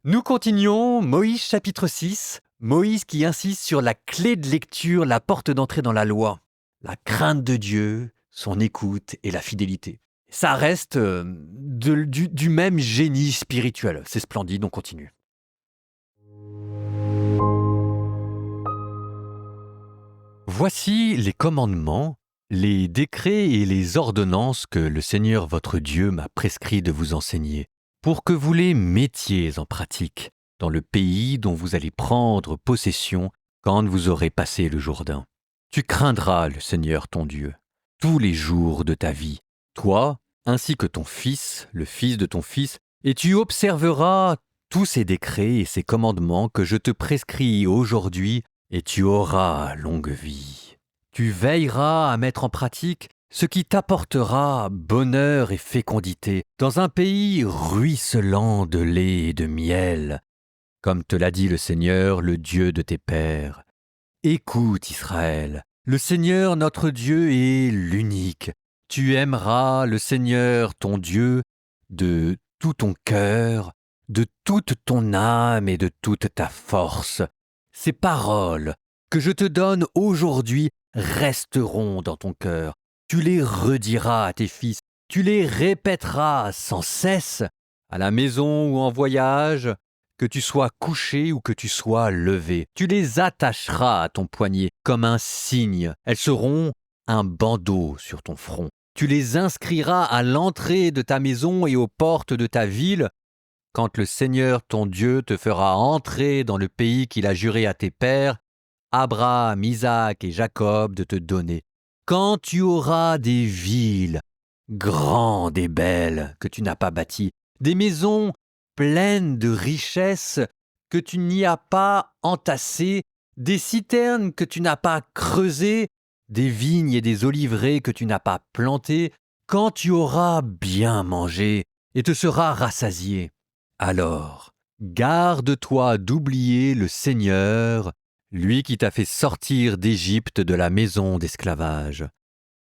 Nous continuons, Moïse chapitre 6, Moïse qui insiste sur la clé de lecture, la porte d'entrée dans la loi, la crainte de Dieu, son écoute et la fidélité. Ça reste du même génie spirituel, c'est splendide, on continue. Voici les commandements, les décrets et les ordonnances que le Seigneur votre Dieu m'a prescrit de vous enseigner, pour que vous les mettiez en pratique dans le pays dont vous allez prendre possession quand vous aurez passé le Jourdain. Tu craindras le Seigneur ton Dieu tous les jours de ta vie, toi ainsi que ton fils, le fils de ton fils, et tu observeras tous ces décrets et ces commandements que je te prescris aujourd'hui, et tu auras longue vie. Tu veilleras à mettre en pratique ce qui t'apportera bonheur et fécondité dans un pays ruisselant de lait et de miel, comme te l'a dit le Seigneur, le Dieu de tes pères. Écoute, Israël, le Seigneur notre Dieu est l'unique. Tu aimeras le Seigneur ton Dieu de tout ton cœur, de toute ton âme et de toute ta force. Ces paroles que je te donne aujourd'hui resteront dans ton cœur. Tu les rediras à tes fils, tu les répéteras sans cesse, à la maison ou en voyage, que tu sois couché ou que tu sois levé. Tu les attacheras à ton poignet comme un signe. Elles seront un bandeau sur ton front. Tu les inscriras à l'entrée de ta maison et aux portes de ta ville, quand le Seigneur ton Dieu te fera entrer dans le pays qu'il a juré à tes pères, Abraham, Isaac et Jacob, de te donner. Quand tu auras des villes grandes et belles que tu n'as pas bâties, des maisons pleines de richesses que tu n'y as pas entassées, des citernes que tu n'as pas creusées, des vignes et des oliveraies que tu n'as pas plantées, quand tu auras bien mangé et te seras rassasié, alors garde-toi d'oublier le Seigneur, lui qui t'a fait sortir d'Égypte de la maison d'esclavage.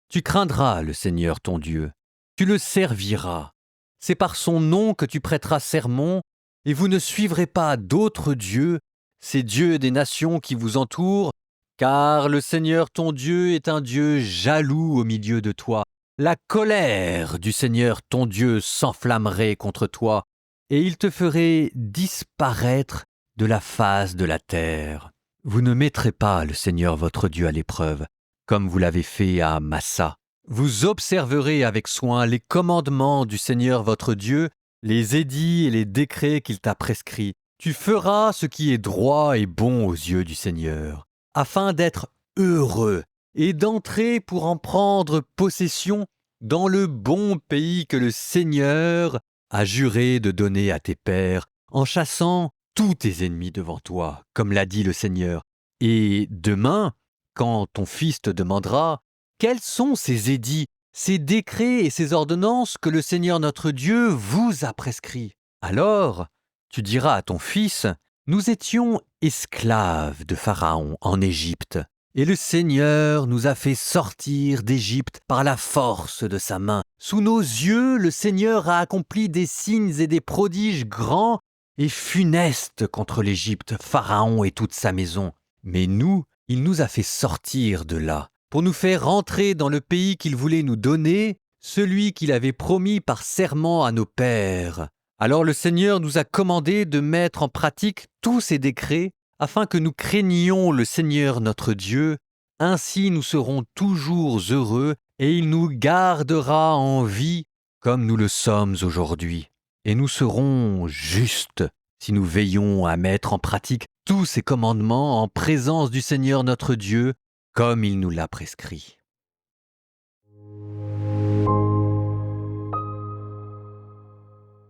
Tu craindras le Seigneur ton Dieu, tu le serviras. C'est par son nom que tu prêteras serment, et vous ne suivrez pas d'autres dieux, ces dieux des nations qui vous entourent, car le Seigneur ton Dieu est un Dieu jaloux au milieu de toi. La colère du Seigneur ton Dieu s'enflammerait contre toi, et il te ferait disparaître de la face de la terre. Vous ne mettrez pas le Seigneur votre Dieu à l'épreuve, comme vous l'avez fait à Massa. Vous observerez avec soin les commandements du Seigneur votre Dieu, les édits et les décrets qu'il t'a prescrits. Tu feras ce qui est droit et bon aux yeux du Seigneur, afin d'être heureux et d'entrer pour en prendre possession dans le bon pays que le Seigneur a juré de donner à tes pères, en chassant tous tes ennemis devant toi, comme l'a dit le Seigneur. Et demain, quand ton fils te demandera « Quels sont ces édits, ces décrets et ces ordonnances que le Seigneur notre Dieu vous a prescrits ?» Alors, tu diras à ton fils « Nous étions esclaves de Pharaon en Égypte, et le Seigneur nous a fait sortir d'Égypte par la force de sa main. Sous nos yeux, le Seigneur a accompli des signes et des prodiges grands et funestes contre l'Égypte, Pharaon et toute sa maison. Mais nous, il nous a fait sortir de là, pour nous faire rentrer dans le pays qu'il voulait nous donner, celui qu'il avait promis par serment à nos pères. Alors le Seigneur nous a commandé de mettre en pratique tous ces décrets, afin que nous craignions le Seigneur notre Dieu. Ainsi nous serons toujours heureux, et il nous gardera en vie comme nous le sommes aujourd'hui. Et nous serons justes si nous veillons à mettre en pratique tous ces commandements en présence du Seigneur notre Dieu, comme il nous l'a prescrit.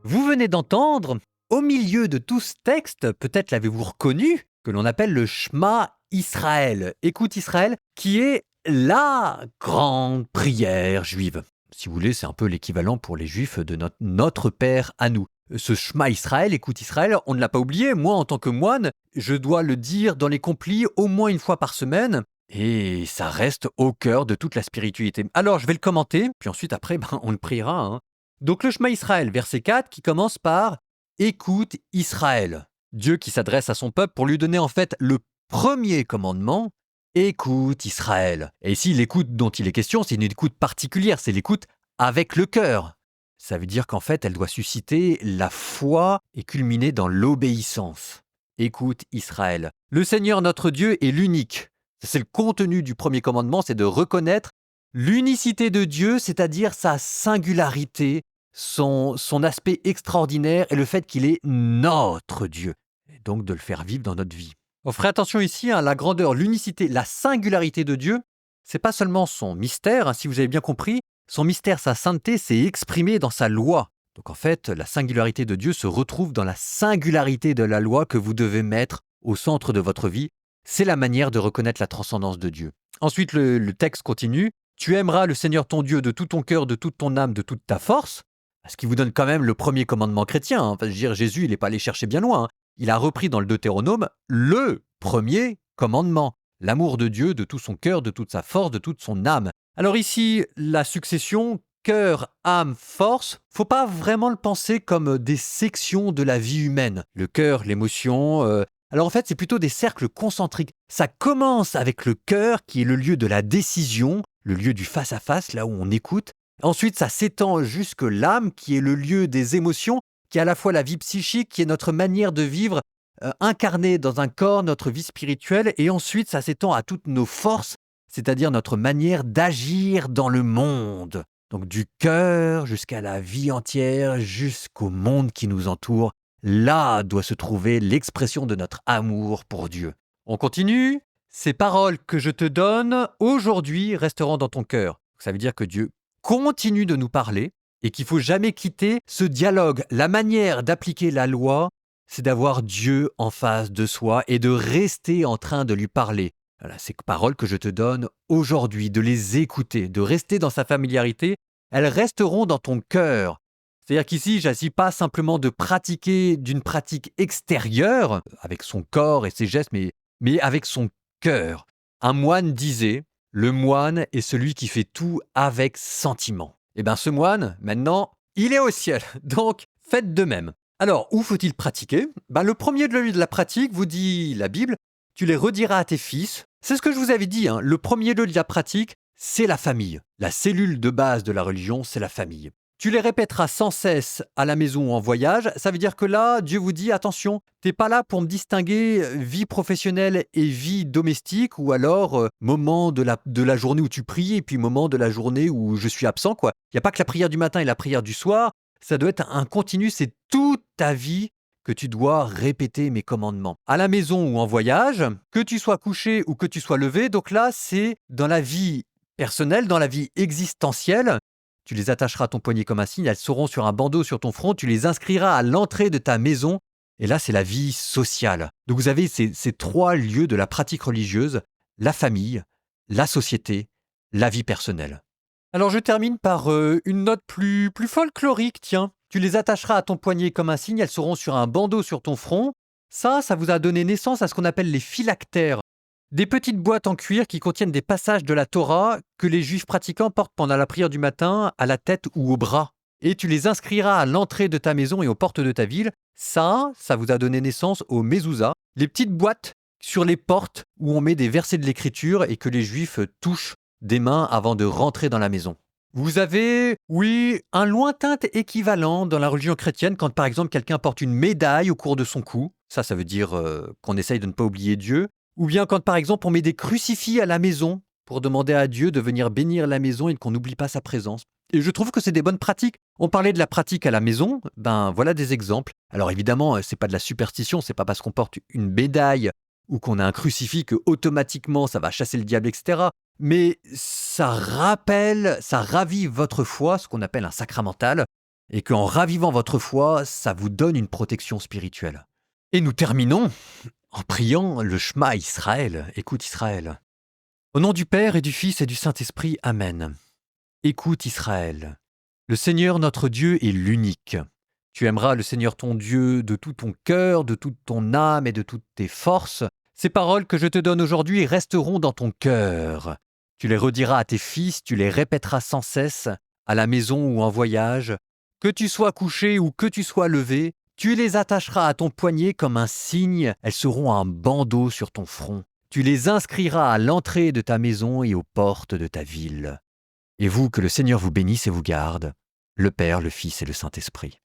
Vous venez d'entendre, au milieu de tout ce texte, peut-être l'avez-vous reconnu, que l'on appelle le Shema Israël. Écoute Israël, qui est la grande prière juive. Si vous voulez, c'est un peu l'équivalent pour les Juifs de notre Père à nous. Ce Shema Israël, écoute Israël, on ne l'a pas oublié. Moi, en tant que moine, je dois le dire dans les complis au moins une fois par semaine. Et ça reste au cœur de toute la spiritualité. Alors, je vais le commenter, puis ensuite, après, on le priera. Donc, le Shema Israël, verset 4, qui commence par « écoute Israël. Dieu qui s'adresse à son peuple pour lui donner en fait le premier commandement, écoute Israël. Et ici, l'écoute dont il est question, c'est une écoute particulière, c'est l'écoute avec le cœur. Ça veut dire qu'en fait, elle doit susciter la foi et culminer dans l'obéissance. Écoute Israël. Le Seigneur notre Dieu est l'unique. C'est le contenu du premier commandement, c'est de reconnaître l'unicité de Dieu, c'est-à-dire sa singularité, son aspect extraordinaire et le fait qu'il est notre Dieu. Et donc de le faire vivre dans notre vie. On ferait attention ici à la grandeur, l'unicité, la singularité de Dieu. C'est pas seulement son mystère, si vous avez bien compris. Son mystère, sa sainteté, c'est exprimé dans sa loi. Donc en fait, la singularité de Dieu se retrouve dans la singularité de la loi que vous devez mettre au centre de votre vie. C'est la manière de reconnaître la transcendance de Dieu. Ensuite, le texte continue. Tu aimeras le Seigneur ton Dieu de tout ton cœur, de toute ton âme, de toute ta force. Ce qui vous donne quand même le premier commandement chrétien. Enfin, je veux dire, Jésus, il n'est pas allé chercher bien loin. Il a repris dans le Deutéronome le premier commandement. L'amour de Dieu de tout son cœur, de toute sa force, de toute son âme. Alors ici, la succession cœur, âme, force, faut pas vraiment le penser comme des sections de la vie humaine. Le cœur, l'émotion. Alors en fait, c'est plutôt des cercles concentriques. Ça commence avec le cœur, qui est le lieu de la décision, le lieu du face-à-face, là où on écoute. Ensuite, ça s'étend jusque l'âme, qui est le lieu des émotions, qui est à la fois la vie psychique, qui est notre manière de vivre, incarnée dans un corps, notre vie spirituelle. Et ensuite, ça s'étend à toutes nos forces, c'est-à-dire notre manière d'agir dans le monde. Donc du cœur jusqu'à la vie entière, jusqu'au monde qui nous entoure, là doit se trouver l'expression de notre amour pour Dieu. On continue. Ces paroles que je te donne aujourd'hui resteront dans ton cœur. Ça veut dire que Dieu continue de nous parler et qu'il ne faut jamais quitter ce dialogue. La manière d'appliquer la loi, c'est d'avoir Dieu en face de soi et de rester en train de lui parler. Voilà, ces paroles que je te donne aujourd'hui, de les écouter, de rester dans sa familiarité, elles resteront dans ton cœur. C'est-à-dire qu'ici, je n'agis pas simplement de pratiquer d'une pratique extérieure, avec son corps et ses gestes, mais avec son cœur. Un moine disait, le moine est celui qui fait tout avec sentiment. Et bien ce moine, maintenant, il est au ciel. Donc, faites de même. Alors, où faut-il pratiquer ? Le premier lieu de la pratique, vous dit la Bible, tu les rediras à tes fils. C'est ce que je vous avais dit, le premier lieu de la pratique, c'est la famille. La cellule de base de la religion, c'est la famille. Tu les répéteras sans cesse à la maison ou en voyage. Ça veut dire que là, Dieu vous dit, attention, t'es pas là pour me distinguer vie professionnelle et vie domestique, ou alors moment de la journée où tu pries et puis moment de la journée où je suis absent, quoi. Il n'y a pas que la prière du matin et la prière du soir. Ça doit être un continu, c'est toute ta vie que tu dois répéter mes commandements. À la maison ou en voyage, que tu sois couché ou que tu sois levé, donc là, c'est dans la vie personnelle, dans la vie existentielle. Tu les attacheras à ton poignet comme un signe, elles seront sur un bandeau sur ton front, tu les inscriras à l'entrée de ta maison. Et là, c'est la vie sociale. Donc vous avez ces trois lieux de la pratique religieuse, la famille, la société, la vie personnelle. Alors je termine par une note plus folklorique, tiens. Tu les attacheras à ton poignet comme un signe, elles seront sur un bandeau sur ton front. Ça vous a donné naissance à ce qu'on appelle les phylactères. Des petites boîtes en cuir qui contiennent des passages de la Torah que les juifs pratiquants portent pendant la prière du matin à la tête ou au bras. Et tu les inscriras à l'entrée de ta maison et aux portes de ta ville. Ça vous a donné naissance aux mezuzah, les petites boîtes sur les portes où on met des versets de l'écriture et que les juifs touchent des mains avant de rentrer dans la maison. Vous avez, oui, un lointain équivalent dans la religion chrétienne quand par exemple quelqu'un porte une médaille au cours de son cou. Ça veut dire qu'on essaye de ne pas oublier Dieu. Ou bien quand par exemple on met des crucifix à la maison pour demander à Dieu de venir bénir la maison et qu'on n'oublie pas sa présence. Et je trouve que c'est des bonnes pratiques. On parlait de la pratique à la maison, voilà des exemples. Alors évidemment, c'est pas de la superstition, c'est pas parce qu'on porte une médaille ou qu'on a un crucifix que automatiquement ça va chasser le diable, etc. Mais ça rappelle, ça ravive votre foi, ce qu'on appelle un sacramental, et qu'en ravivant votre foi, ça vous donne une protection spirituelle. Et nous terminons en priant le Shema Israël. Écoute Israël. Au nom du Père et du Fils et du Saint-Esprit, Amen. Écoute Israël. Le Seigneur notre Dieu est l'unique. Tu aimeras le Seigneur ton Dieu de tout ton cœur, de toute ton âme et de toutes tes forces. Ces paroles que je te donne aujourd'hui resteront dans ton cœur. Tu les rediras à tes fils, tu les répéteras sans cesse, à la maison ou en voyage. Que tu sois couché ou que tu sois levé, Tu les attacheras à ton poignet comme un signe, elles seront un bandeau sur ton front. Tu les inscriras à l'entrée de ta maison et aux portes de ta ville. Et vous, que le Seigneur vous bénisse et vous garde, le Père, le Fils et le Saint-Esprit.